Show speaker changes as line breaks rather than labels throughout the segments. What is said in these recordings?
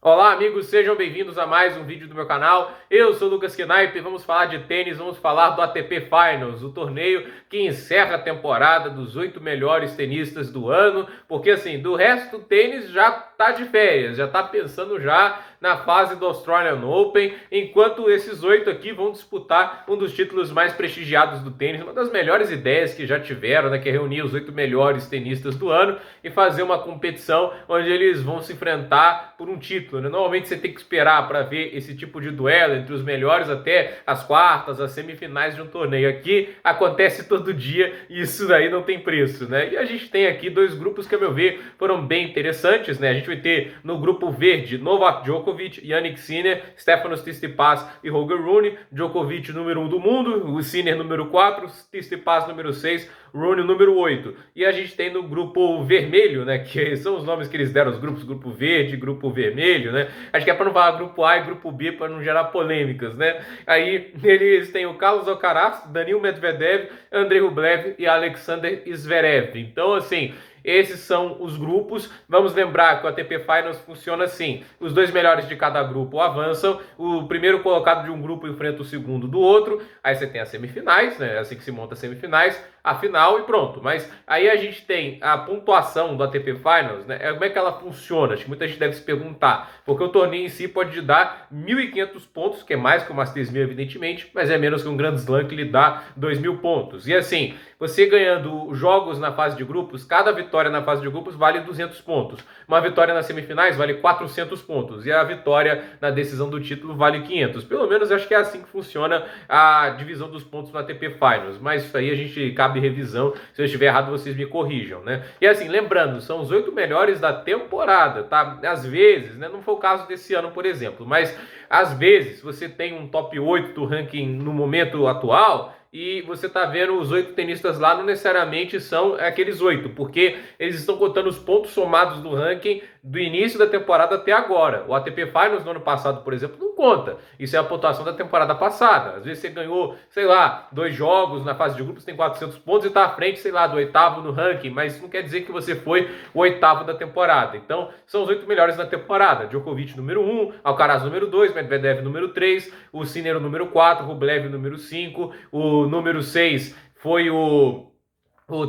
Olá amigos, sejam bem-vindos a mais um vídeo do meu canal. Eu sou o Lucas Knipe e vamos falar de tênis, vamos falar do ATP Finals, o torneio que encerra a temporada dos 8 melhores tenistas do ano, porque assim, do resto o tênis já tá de férias, já tá pensando já na fase do Australian Open, enquanto esses 8 aqui vão disputar um dos títulos mais prestigiados do tênis, uma das melhores ideias que já tiveram, né, que é reunir os 8 melhores tenistas do ano e fazer uma competição onde eles vão se enfrentar por um título, né? Normalmente você tem que esperar para ver esse tipo de duelo entre os melhores até as quartas, as semifinais de um torneio. Aqui acontece todo dia e isso daí não tem preço, né? E a gente tem aqui dois grupos que, a meu ver, foram bem interessantes, né? A gente vai ter no grupo verde Novak Djokovic, Jannik Sinner, Stefanos Tsitsipas e Holger Rune. Djokovic número 1 do mundo, o Sinner número 4, Tsitsipas número 6, Rune número 8. E a gente tem no grupo vermelho, né, que são os nomes que eles deram aos grupos, grupo verde, grupo vermelho, né? Acho que é para não falar grupo A e grupo B para não gerar polêmicas, né? Aí eles têm o Carlos Alcaraz, Daniil Medvedev, Andrei Rublev e Alexander Zverev. Então, assim, esses são os grupos. Vamos lembrar que o ATP Finals funciona assim: os dois melhores de cada grupo avançam, o primeiro colocado de um grupo enfrenta o segundo do outro, aí você tem as semifinais, né? É assim que se monta as semifinais, a final e pronto. Mas aí a gente tem a pontuação do ATP Finals, né? Como é que ela funciona? Acho que muita gente deve se perguntar, porque o torneio em si pode dar 1.500 pontos, que é mais que o Masters 1000, evidentemente, mas é menos que um Grand Slam que lhe dá 2.000 pontos. E assim, você ganhando jogos na fase de grupos, cada vitória na fase de grupos vale 200 pontos. Uma vitória nas semifinais vale 400 pontos. E a vitória na decisão do título vale 500. Pelo menos acho que é assim que funciona a divisão dos pontos no ATP Finals. Mas isso aí a gente cabe revisão. Se eu estiver errado, vocês me corrijam, né? E assim, lembrando, são os 8 melhores da temporada, tá? Às vezes, né? Não foi o caso desse ano, por exemplo, mas às vezes você tem um top 8 do ranking no momento atual e você tá vendo os 8 tenistas lá, não necessariamente são aqueles 8, porque eles estão contando os pontos somados do ranking do início da temporada até agora. O ATP Finals no ano passado, por exemplo, não conta. Isso é a pontuação da temporada passada. Às vezes você ganhou, sei lá, 2 jogos na fase de grupos, tem 400 pontos e tá à frente, sei lá, do 8º no ranking, mas isso não quer dizer que você foi o 8º da temporada. Então, são os 8 melhores da temporada. Djokovic número 1, Alcaraz número 2, Medvedev número 3, o Sinner número 4, Rublev número 5, o número 6 foi o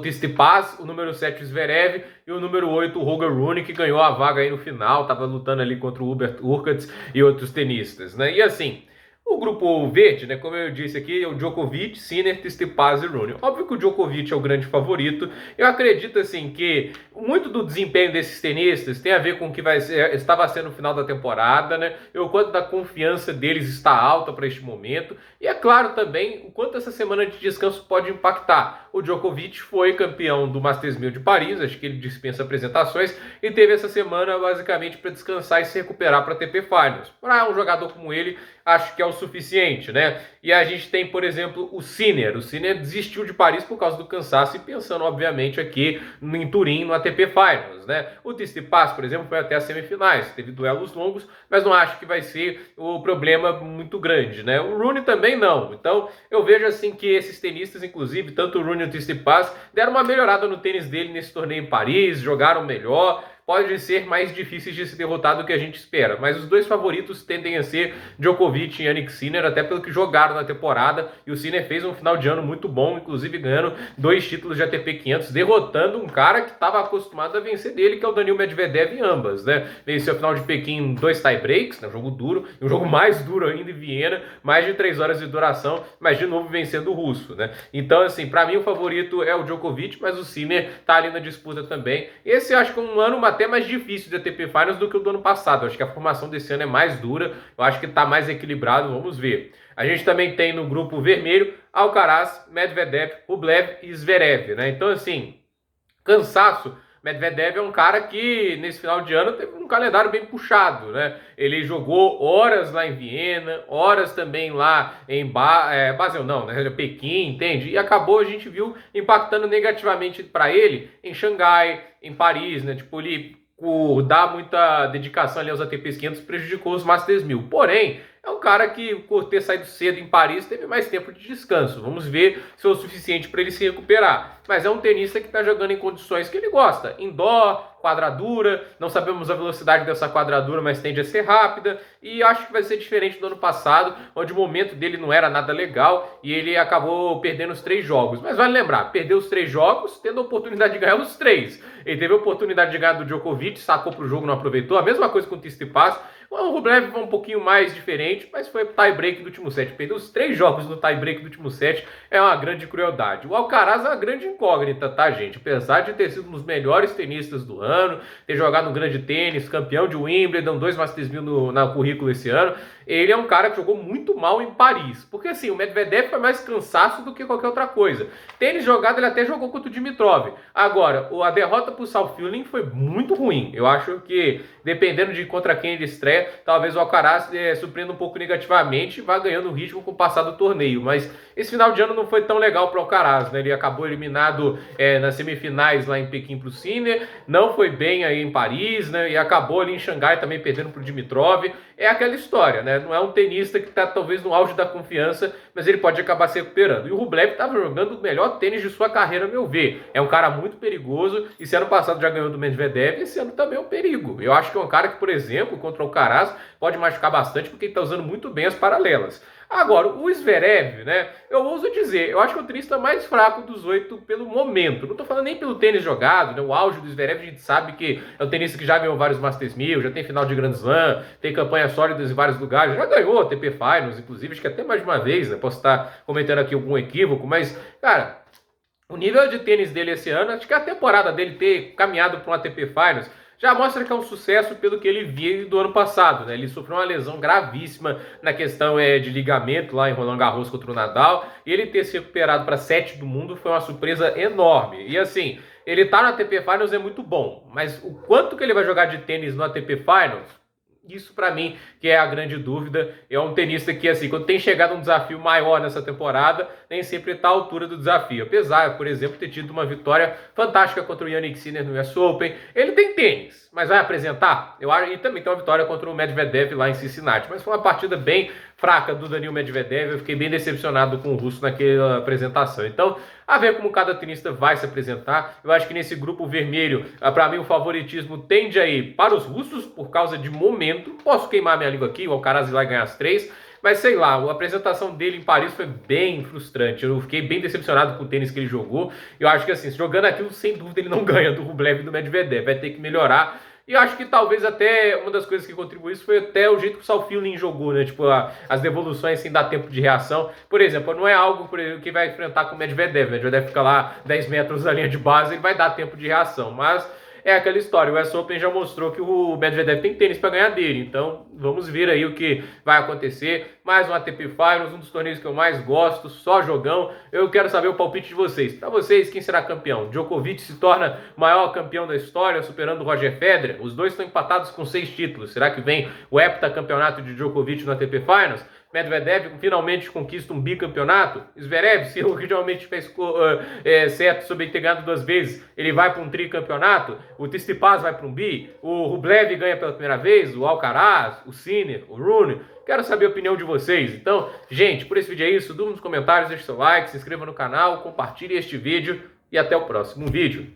Tsitsipas, o número 7 o Zverev e o número 8 o Holger Rune, que ganhou a vaga aí no final, estava lutando ali contra o Hubert Hurkacz e outros tenistas, né? E assim, o grupo verde, né, como eu disse aqui, é o Djokovic, Sinner, Tsitsipas e Rune. Óbvio que o Djokovic é o grande favorito. Eu acredito assim que muito do desempenho desses tenistas tem a ver com o que estava sendo o final da temporada, né? E o quanto da confiança deles está alta para este momento. E é claro também o quanto essa semana de descanso pode impactar. O Djokovic foi campeão do Masters 1000 de Paris, acho que ele dispensa apresentações, e teve essa semana basicamente para descansar e se recuperar para a ATP Finals. Para um jogador como ele, acho que é o suficiente, né? E a gente tem, por exemplo, o Sinner. O Sinner desistiu de Paris por causa do cansaço e pensando, obviamente, aqui em Turim, no ATP Finals, né? O Tsitsipas, por exemplo, foi até as semifinais, teve duelos longos, mas não acho que vai ser o problema muito grande, né? O Rune também não. Então, eu vejo assim que esses tenistas, inclusive, tanto o Rune e o Tsitsipas, deram uma melhorada no tênis dele nesse torneio em Paris, jogaram melhor. Pode ser mais difíceis de se derrotar do que a gente espera, mas os dois favoritos tendem a ser Djokovic e Jannik Sinner, até pelo que jogaram na temporada, e o Sinner fez um final de ano muito bom, inclusive ganhando 2 títulos de ATP 500, derrotando um cara que estava acostumado a vencer dele, que é o Daniil Medvedev em ambas, né? Venceu a final de Pequim 2 tie-breaks, né? Um jogo duro, e um jogo mais duro ainda em Viena, mais de 3 horas de duração, mas de novo vencendo o russo, né? Então, assim, para mim o favorito é o Djokovic, mas o Sinner tá ali na disputa também. Esse eu acho que é um ano até mais difícil de ATP Finals do que o do ano passado. Eu acho que a formação desse ano é mais dura, eu acho que está mais equilibrado, vamos ver. A gente também tem no grupo vermelho Alcaraz, Medvedev, Rublev e Zverev, né? Então, assim, cansaço. Medvedev é um cara que nesse final de ano teve um calendário bem puxado, né? Ele jogou horas lá em Viena, horas também lá em Basel, não, né? Pequim, entende? E acabou, a gente viu, impactando negativamente para ele em Xangai, em Paris, né? Tipo, ele por dar muita dedicação ali aos ATPs 500 prejudicou os Masters 1000. Porém, é um cara que, por ter saído cedo em Paris, teve mais tempo de descanso. Vamos ver se é o suficiente para ele se recuperar. Mas é um tenista que está jogando em condições que ele gosta. Indoor, quadradura, não sabemos a velocidade dessa quadradura, mas tende a ser rápida, e acho que vai ser diferente do ano passado, onde o momento dele não era nada legal e ele acabou perdendo os 3 jogos. Mas vale lembrar, perdeu os 3 jogos, tendo a oportunidade de ganhar os 3. Ele teve a oportunidade de ganhar do Djokovic, sacou pro jogo, não aproveitou, a mesma coisa com o Tsitsipas. O Rublev foi um pouquinho mais diferente, mas foi tie-break do último set. Perdeu os 3 jogos no tie-break do último set, é uma grande crueldade. O Alcaraz é uma grande incógnita, tá, gente? Apesar de ter sido um dos melhores tenistas do ano, ter jogado no grande tênis, campeão de Wimbledon, 2 Masters 1000 no currículo esse ano, ele é um cara que jogou muito mal em Paris. Porque assim, o Medvedev foi mais cansaço do que qualquer outra coisa. Tênis jogado, ele até jogou contra o Dimitrov. Agora, a derrota pro Saufilin foi muito ruim. Eu acho que, dependendo de contra quem ele estreia, talvez o Alcaraz surpreenda um pouco negativamente e vá ganhando ritmo com o passar do torneio. Mas esse final de ano não foi tão legal para o Alcaraz, né? Ele acabou eliminado nas semifinais lá em Pequim para o Sinner, não foi bem aí em Paris, né? E acabou ali em Xangai também perdendo para o Dimitrov. É aquela história, né? Não é um tenista que está talvez no auge da confiança, mas ele pode acabar se recuperando. E o Rublev estava jogando o melhor tênis de sua carreira, a meu ver. É um cara muito perigoso, e se ano passado já ganhou do Medvedev, esse ano também é um perigo. Eu acho que é um cara que, por exemplo, contra o Alcaraz, pode machucar bastante, porque ele está usando muito bem as paralelas. Agora, o Zverev, né? Eu ouso dizer, eu acho que é o tenista mais fraco dos 8 pelo momento. Não estou falando nem pelo tênis jogado, né? O auge do Zverev a gente sabe que é um tenista que já ganhou vários Masters 1000, já tem final de Grand Slam, tem campanhas sólidas em vários lugares, já ganhou ATP Finals, inclusive, acho que até mais de uma vez, né? Posso estar comentando aqui algum equívoco, mas, cara, o nível de tênis dele esse ano, acho que a temporada dele ter caminhado para um ATP Finals já mostra que é um sucesso pelo que ele viu do ano passado, né? Ele sofreu uma lesão gravíssima na questão de ligamento lá em Roland Garros contra o Nadal, e ele ter se recuperado para 7 do mundo foi uma surpresa enorme. E assim, ele tá no ATP Finals é muito bom, mas o quanto que ele vai jogar de tênis no ATP Finals, isso para mim que é a grande dúvida. É um tenista que, assim, quando tem chegado um desafio maior nessa temporada, nem sempre está à altura do desafio. Apesar, por exemplo, de ter tido uma vitória fantástica contra o Jannik Sinner no US Open. Ele tem tênis, mas vai apresentar? Eu acho, e também tem uma vitória contra o Medvedev lá em Cincinnati. Mas foi uma partida bem fraca do Daniil Medvedev. Eu fiquei bem decepcionado com o russo naquela apresentação. Então, a ver como cada tenista vai se apresentar. Eu acho que nesse grupo vermelho, para mim, o favoritismo tende a ir para os russos por causa de momento. Posso queimar minha língua aqui, o Alcaraz vai ganhar as 3. Mas sei lá, a apresentação dele em Paris foi bem frustrante. Eu fiquei bem decepcionado com o tênis que ele jogou. Eu acho que assim, jogando aquilo, sem dúvida, ele não ganha do Rublev e do Medvedev. Vai ter que melhorar. E eu acho que talvez até uma das coisas que contribuiu isso foi até o jeito que o Saufilin jogou, né? Tipo, as devoluções sem dar tempo de reação. Por exemplo, não é algo que vai enfrentar com o Medvedev. O Medvedev fica lá 10 metros da linha de base, ele vai dar tempo de reação. Mas é aquela história, o US Open já mostrou que o Medvedev tem tênis para ganhar dele, então vamos ver aí o que vai acontecer. Mais um ATP Finals, um dos torneios que eu mais gosto, só jogão. Eu quero saber o palpite de vocês. Para vocês, quem será campeão? Djokovic se torna maior campeão da história, superando o Roger Federer? Os dois estão empatados com 6 títulos. Será que vem o heptacampeonato de Djokovic no ATP Finals? Medvedev finalmente conquista um bicampeonato? Zverev, se realmente fez certo sobre ter ganhado 2 vezes, ele vai para um tricampeonato? O Tsitsipas vai para um bi? O Rublev ganha pela primeira vez? O Alcaraz? O Sinner? O Rune? Quero saber a opinião de vocês. Então, gente, por esse vídeo é isso. Durma nos comentários, deixe seu like, se inscreva no canal, compartilhe este vídeo e até o próximo vídeo.